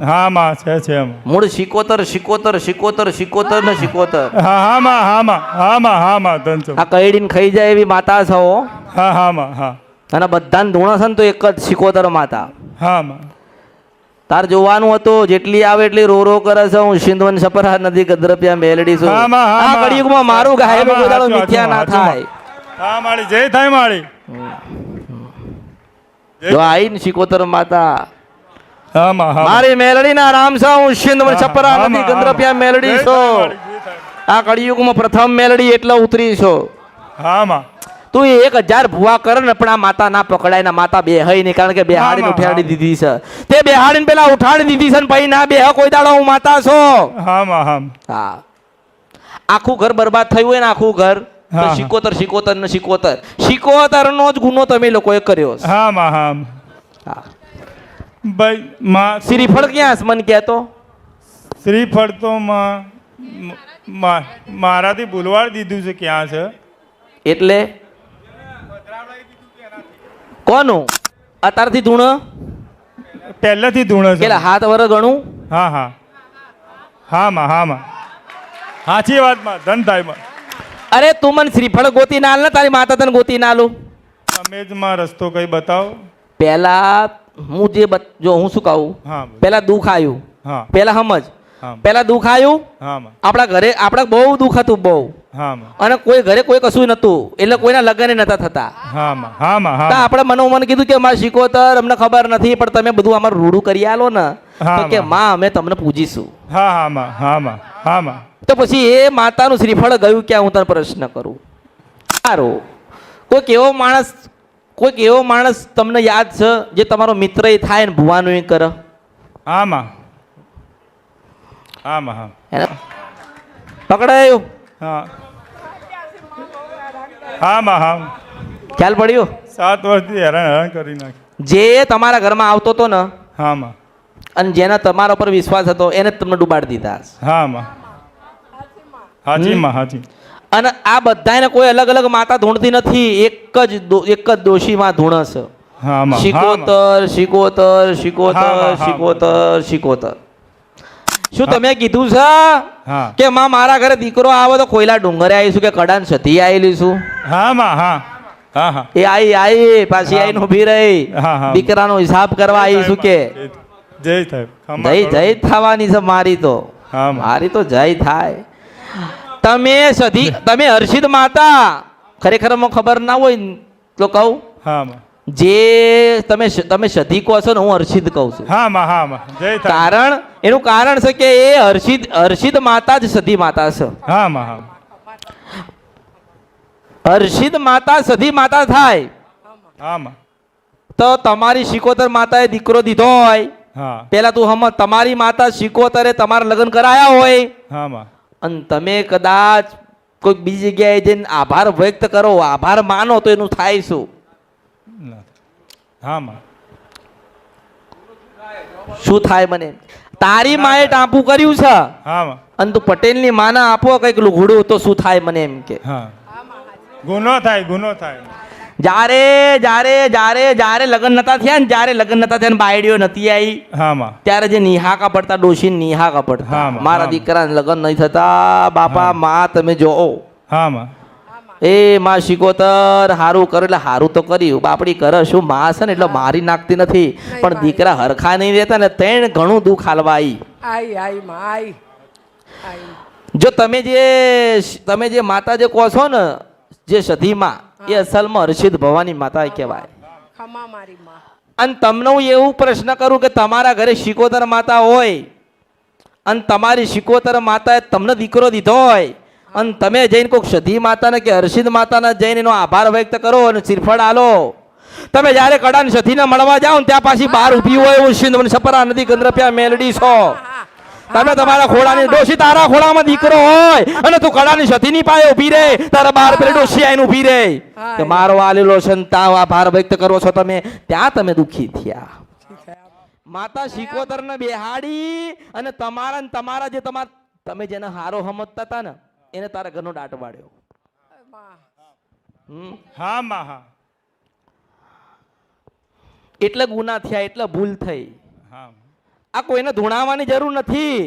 હા માં છે એમ. મૂળ શિકોતર શિકોતર શિકોતર શિકોતર ને શિકોતર. હા માં ધન છો. આ કઈડીને ખાઈ જાય એવી માતા છો. હા માં હા. અને બધાને ધૂણો છે ને તો એક જ શિકોતર માતા. હા માં. તાર જોવાનું હતું જેટલી આવે એટલી રો રો કરે છે. હું સિંધવન સપરા નદી ગદ્રપ્યા મેલડી છું. હા માં, હા આ માં. કળિયુગમાં મારું ગાયનું કોઈ દાડો મિથ્યા ના થાય. હા માળી જય થાય માળી. જો આઈ ને શિકોતર માતા હા માં હા. મારી મેલડી ના રામ છે. હું સિંધવન સપરા હા નદી માં, ગદ્રપ્યા હા મેલડી જય છો. થાય માળી, જય થાય. આ કળિયુગમાં પ્રથમ મેલડી એટલે ઉતરી છો. હા માં. તું 1000 ભૂવા કર ને પણ આ માતા ના પકડાય ના માતા બેહાઈ નહીં. કારણ કે બેહાડીને હા માં, ઉઠાડી હા. દીધી છે. તે બેહાડીને પેલા ઉઠાડી દીધી છે ને પછી ના બેહ કોઈ દાડો હું માતા છો. હા માં હા. હા આખું ઘર બરબાદ થયું હોય ને આખું ઘર તો હા. શિકોતર શિકોતર ને શિકોતર શિકોતર નો જ ગુનો તમે લોકોએ કર્યો છે. હા માં હા. હા. ભાઈ માં શ્રીફળ ક્યાં છે મને કહેતો. શ્રીફળ તો મારાથી ભૂલવાડ દીધું છે ક્યાં છે. એટલે કોનું અત્યારથી ધૂણ પહેલેથી ધૂણે છે. પેલા 7 વર્ષ ગણું. હા હા હા માં સાચી વાત માં ધન થાય માં. અરે તું મને શ્રીફળ ગોતી ના આલ ને તારી માતા તને ગોતી ના આલું. તમે જ માં રસ્તો કઈ બતાવો. પેલા હું જો હું શું કહું. હા પેલા દુઃખ આવ્યું. હા પેલા સમજ. હા પેલા દુઃખ આવ્યું. હા માં આપણા ઘરે આપણે બહુ દુઃખ હતું બહુ. હા માં અને કોઈ ઘરે કોઈ કશું નતું એટલે કોઈના લગ્ન નતા થતા. હા માં હા માં તો હા આપણે મનોમન કીધું કે અમારે શિકોતર અમને ખબર નથી પણ તમે બધું અમારું રૂડું કરી આલો ને હા, તો કે માં. માં અમે તમને પૂજીશું. હા માં હા માં હા માં તો પછી એ માતાનું શ્રીફળ ગયું ક્યાં હું તને પ્રશ્ન કરું. સારું કોઈક એવો માણસ તમને યાદ છે જે તમારો મિત્ર થાય ને ભુવાનું એ કરે. હા માં હા માં હા એને પકડાયું. હા હા માં હા. ખ્યાલ પડ્યો. 7 વર્ષથી હેરાન કરી નાખી. જે તમારા ઘરમાં આવતો હતો ને હા માં અને જેના તમારા પર વિશ્વાસ હતો એને જ તમને ડૂબાડી દીધા. હા માં હાજી માં હાજી. અને આ બધાને કોઈ અલગ અલગ માતા ધૂણતી નથી. એક જ દોષી માં ધૂણે છે. હા માં શિકોતર શિકોતર હા શિકોતર માં, હા શિકોતર શિકોતર. શું હા. તમે કીધું છે હા કે માં મારા ઘરે દીકરો આવે તો કોયલા ડુંગરે આવીશું કે કડાન સતી આવેલી છું. હા માં હા હા હા એ આવી પાછી હા. આવીને ઉભી રહી. હા, હા. દીકરાનો હિસાબ કરવા આવીશું કે જય થાય ખમા જય કરો. જય થવાની છે મારી તો. હા માં મારી તો જય થાય. તમે હર્ષિત માતા ખરેખર ખબર ના હોય ને તો કહું. હા માં જે તમે સધી કહો છો ને હું હર્ષિત કહું છું. હા માં જય થાય. એનું કારણ છે કે એ હર્ષિત માતા જ સધી માતા છે. હા માં હા હર્ષિત માતા સધી માતા થાય હા માં તો તમારી શિકોતર માતાએ દીકરો દીધો હોય. હા પેલા તું હમ તમારી માતા શિકોતરે તમારા લગ્ન કરાયા હોય હા માં અને તમે કદાચ કોઈક બીજી જગ્યાએ જઈને આભાર વ્યક્ત કરો આભાર માનો તો એનું થાય શું. હા માં શું થાય મને તારી માએ ટાંપુ કર્યું છે હા માં અને તું પટેલની માના આપો કઈક લુઘડું તો શું થાય મને એમ કે. હા ગુનો થાય જ્યારે જ્યારે જ્યારે જ્યારે લગ્ન નતા થયા ને બાયડીઓ નથી આવી હા માં ત્યારે જે નિહાકા પડતા ડોશી નિહાકા પડતા હા, માં, મારા હા, દીકરાને લગ્ન નહીં થતા બાપા હા. માં તમે જોઓ. હા માં એ માં શિકોતર હારું કરે એટલે હારું તો કર્યું બાપડી કરે શું માં છે ને એટલે મારી નાખતી નથી પણ દીકરા હરખા નહીં રહેતા ને તેણ ઘણું દુઃખ હાલવા આવી. જો તમે જે માતા જે કહો છો ને જે સધીમાં એ અસલમાં હર્ષિત ભવાની માતા કહેવાય. અને તમને હું એવું પ્રશ્ન કરું કે તમારા ઘરે શિકોતર માતા હોય અને તમારી શિકોતર માતાએ તમને દીકરો દીધો હોય અને તમે જઈને કોઈક સધી માતાને કે હર્ષિત માતાને જઈને એનો આભાર વ્યક્ત કરો અને શ્રીફળ આલો. તમે જ્યારે કડાને સધીને મળવા જાઓ ને ત્યાં પાછી બહાર ઊભી હોય હું સિંધ સપરા નદી ગંદ્રપ્યા મેલડી છો. તમે તમારા ખોળાની ડોશી તારા ખોળામાં દીકરો હોય અને તું કડાની સતીની પાસે ઊભી રહે તારા બાર પેલી ડોશી આઈને ઊભી રહે કે મારો આલેલો સંતાવ આભાર વ્યક્ત કરો છો તમે ત્યાં તમે દુખી થયા. માતા શિકોતર ને બેહાડી અને તમારા જે તમે જેને હારો સમજતા હતા ને એને તારા ઘરનો દાટ વાળ્યો. હા માં હા એટલે ગુના થયા એટલે ભૂલ થઈ. હા આ કોઈને ધૂણાવવાની જરૂર નથી.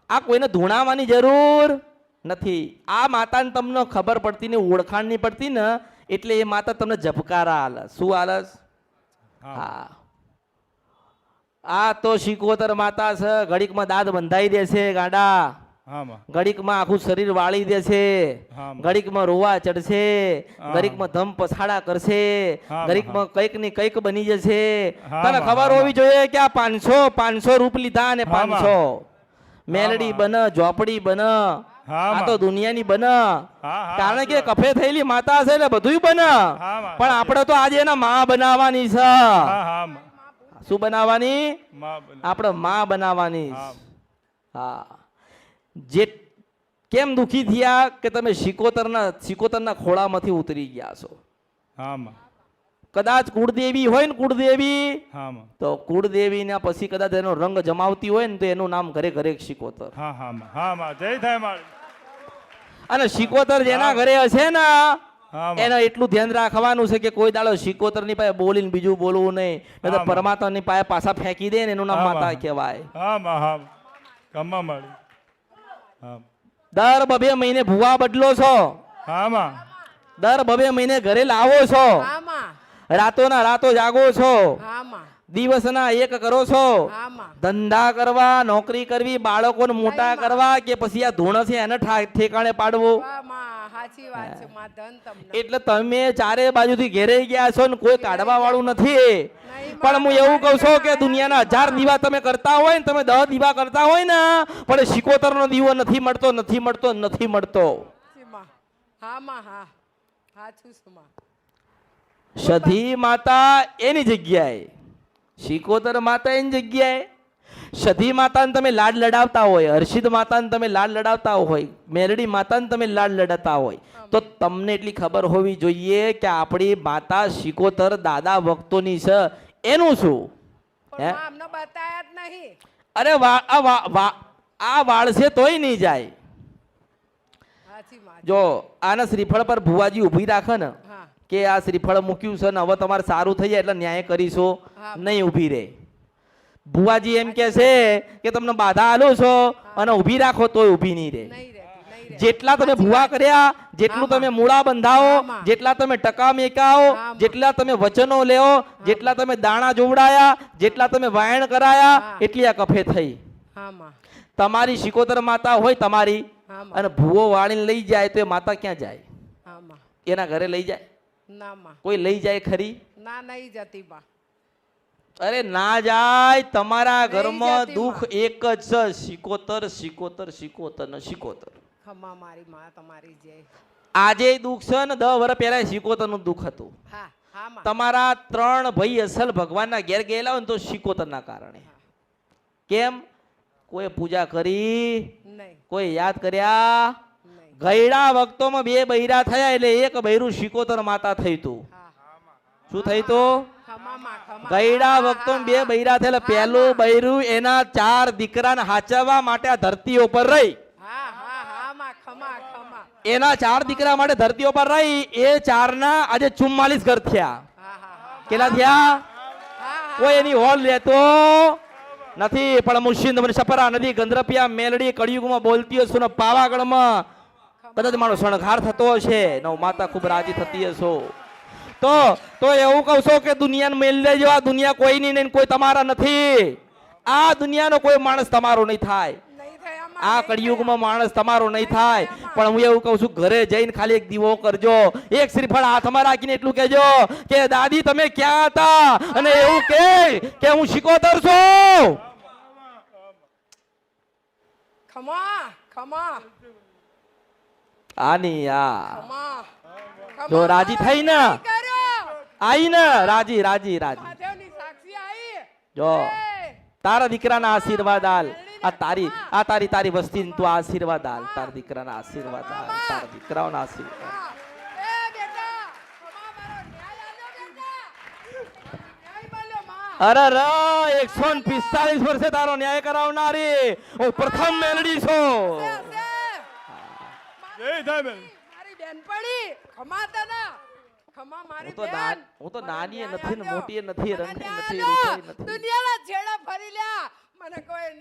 આ કોઈને ધૂણાવવાની જરૂર નથી. આ માતાને તમને ખબર પડતી ને ઓળખાણ નહીં પડતી ને એટલે એ માતા તમને ઝબકારા આલે. શું આલસ? હા. આ તો શિકોતર માતા છે. ઘડીકમાં દાંત બંધાઈ દેશે ગાડા, હા માં ઘડીકમાં આખું શરીર વાળી દેશે, હા માં. ઘડીકમાં રોવા ચડશે, હા. ઘડીકમાં ધમ પછાડા કરશે, હા. ઘડીકમાં કંઈક ની કંઈક બની જશે. હા. તને ખબર હોવી જોઈએ કે આ 500 રૂપ લીધા ને હા. 500 મેલડી બન, ઝોપડી બન, હા આ તો માં. દુનિયાની બન. હા. કારણ કે કફે થયેલી માતા છે એટલે બધુંય બન. હા માં. પણ આપણે તો આજે એના માં બનાવવાની છે. હા માં. શું બનાવવાની? માં બને. આપણે માં બનાવવાની. હા. હા. જે કેમ દુખી થયા કે તમે શિકોતરના ખોળામાંથી ઉતરી ગયા છો. હા માં. કદાચ કુળદેવી હોય ને કુળદેવી, હા માં. તો કુળદેવીના પછી કદાચ એનો રંગ જમાવતી હોય ને તો એનું નામ ઘરે ઘરે શિકોતર. હા માં. હા માં. જય થાય માળી. અને શિકોતર જેના ઘરે હશે ને હા માં. એને એટલું ધ્યાન રાખવાનું છે કે કોઈ દાડો શિકોતરની પાસે બોલીને બીજું બોલવું નહીં, નહીં તો હા માં. પરમાત્માની પાસે પાછા ફેંકી દે ને એનું નામ હા માતા માં. કહેવાય. હા માં. હા માં. કમ્મા માળી. હા. દર 2 મહિને ભૂવા બદલો છો, હા માં. દર 2 મહિને ઘરે લાવો છો, આમાં રાતોના રાતો જાગો છો, આમાં દિવસના એક કરો છો. આમાં ધંધા કરવા, નોકરી કરવી, બાળકોને મોટા કરવા કે પછી આ ધૂણ છે એને ઠેકાણે પાડવું. આમાં સાચી વાત છે માં ધન તમને એટલે તમે ચારે બાજુથી ઘેરાઈ ગયા છો ને કોઈ કાઢવા વાળું નથી. પણ હું એવું કહું છું કે દુનિયાના 1000 દીવા તમે કરતા હોય ને, તમે 10 દીવા કરતા હોય ને, પણ શિકોતરનો દીવો નથી મળતો, નથી મળતો, નથી મળતો. માં હા માં હા સાચું છે માં સધી માતા એની જગ્યાએ, શિકોતર માતા એની જગ્યાએ. સધી માતાને તમે લાડ લડાવતા હોય, હર્ષિદ માતાને તમે લાડ લડાવતા હોય, મેલડી માતાને તમે લાડ લડાવતા હોય, તો તમને એટલી ખબર હોવી જોઈએ કે આપણી માતા શિકોતર દાદા ભક્તોની છે. એનું શું? પણ માં અમને બતાયા જ નહીં. અરે આ વાળશે તોય નહીં જાય. સાચી માં જો આના શ્રીફળ પર ભુવાજી ઊભી રાખે ને હા કે આ શ્રીફળ મૂક્યું છે ને હવે તમારે સારું થઈ જાય એટલે ન્યાય કરીશો, હા. નહીં ઊભી રહે. ભુવાજી એમ કે છે કે તમને બાધા આલો છો અને ઊભી રાખો તોય ઊભી નહીં રહે. નહીં રહેતી જેટલા તમે ભુવા કર્યા, જેટલું તમે મૂળા બંધાવો, જેટલા તમે ટકા મેકાવો, જેટલા તમે વચનો લેવો, જેટલા તમે દાણા જોવડાયા, જેટલા તમે વાયણ કરાયા, એટલી આ કફે થઈ. હા માં તમારી શિકોતર માતા હોય તમારી, હા માં અને ભૂવો વાળીને લઈ જાય તો એ માતા ક્યાં જાય? હા માં એના ઘરે લઈ જાય? ના માં કોઈ લઈ જાય ખરી? ના નહીં જતી માં અરે ના જાય. તમારા નહીં ઘરમાં જતી દુઃખ એક જ છે, શિકોતર, શિકોતર, શિકોતર ને શિકોતર. ખમા મારી માં તમારી જય આજે દુઃખ છે ને 10 વર્ષ પહેલા શિકોતર નું દુઃખ હતું. હા હા માં તમારા 3 ભાઈ અસલ ભગવાનના ઘેર ગયેલા હોય ને તો શિકોતરના કારણે. કેમ? કોઈ પૂજા કરી, નહીં કોઈ યાદ કર્યા. નહીં ગયડા વખતોમાં 2 બૈરા થયા એટલે એક બૈરું શિકોતર માતા થઈ તું. હા શું થઈ તું? ખમા માં ખમા ગયડા વખતોમાં 2 બૈરા થયેલા. પહેલું બૈરું એના 4 દીકરાને હાચવવા માટે આ ધરતી ઉપર રહી. હા હા હા માં ખમા ખમા એના 4 દીકરા માટે ધરતી ઉપર રહી. એ 4 ના આજે 44 ઘર થયા. હા હા હા કેટલા થયા? હા કોઈ એની હોલ લેતો નથી. પણ મુશિંદ સપરા નદી, ગંધરપિયા, મેલડી કળિયુગમાં બોલતી હશો ને પાવાગઢમાં કદાચ મારો શણગાર થતો હશે, નવ માતા ખૂબ રાજી થતી હશો. તો એવું કહું છો કે દુનિયાને મેલ લેજો. આ દુનિયા કોઈની નહીં, કોઈ તમારા નથી. આ દુનિયાનો કોઈ માણસ તમારો નહીં થાય. નહીં થયા માં આ કળિયુગમાં માણસ તમારો નહીં થાય. પણ હું એવું કહું છું ઘરે જઈને ખાલી એક દીવો કરજો, એક શ્રીફળ હાથમાં રાખીને એટલું કહેજો કે દાદી તમે ક્યાં હતા, અને એવું કે હું શિકોતર છું. ખમા ખમા આની આ ખમા જો રાજી થઈ ને, કરો આઈ ને રાજી રાજી રાજી. મહાદેવની સાક્ષી આવી જો તારા દીકરાના આશીર્વાદ આલ. આ તારી વસ્તી તું આશીર્વાદ આલ. તારા દીકરાના આશીર્વાદ આલ. તારા દીકરાઓના આશીર્વાદ. એ બેટા ખમા મારો ન્યાય આલો બેટા ન્યાય મળ્યો માં અરે 145 વર્ષે તારો ન્યાય કરાવનારી હું પ્રથમ મેલડી છું. જય થાય બેન. મારી બેનપણી ખમા તને ખમા મારી હું તો નાની એ નથી ને મોટી એ નથી, રંગ નથી, નથી રૂપે નથી. દુનિયાના છેડા ફરી લ્યા અને કોઈ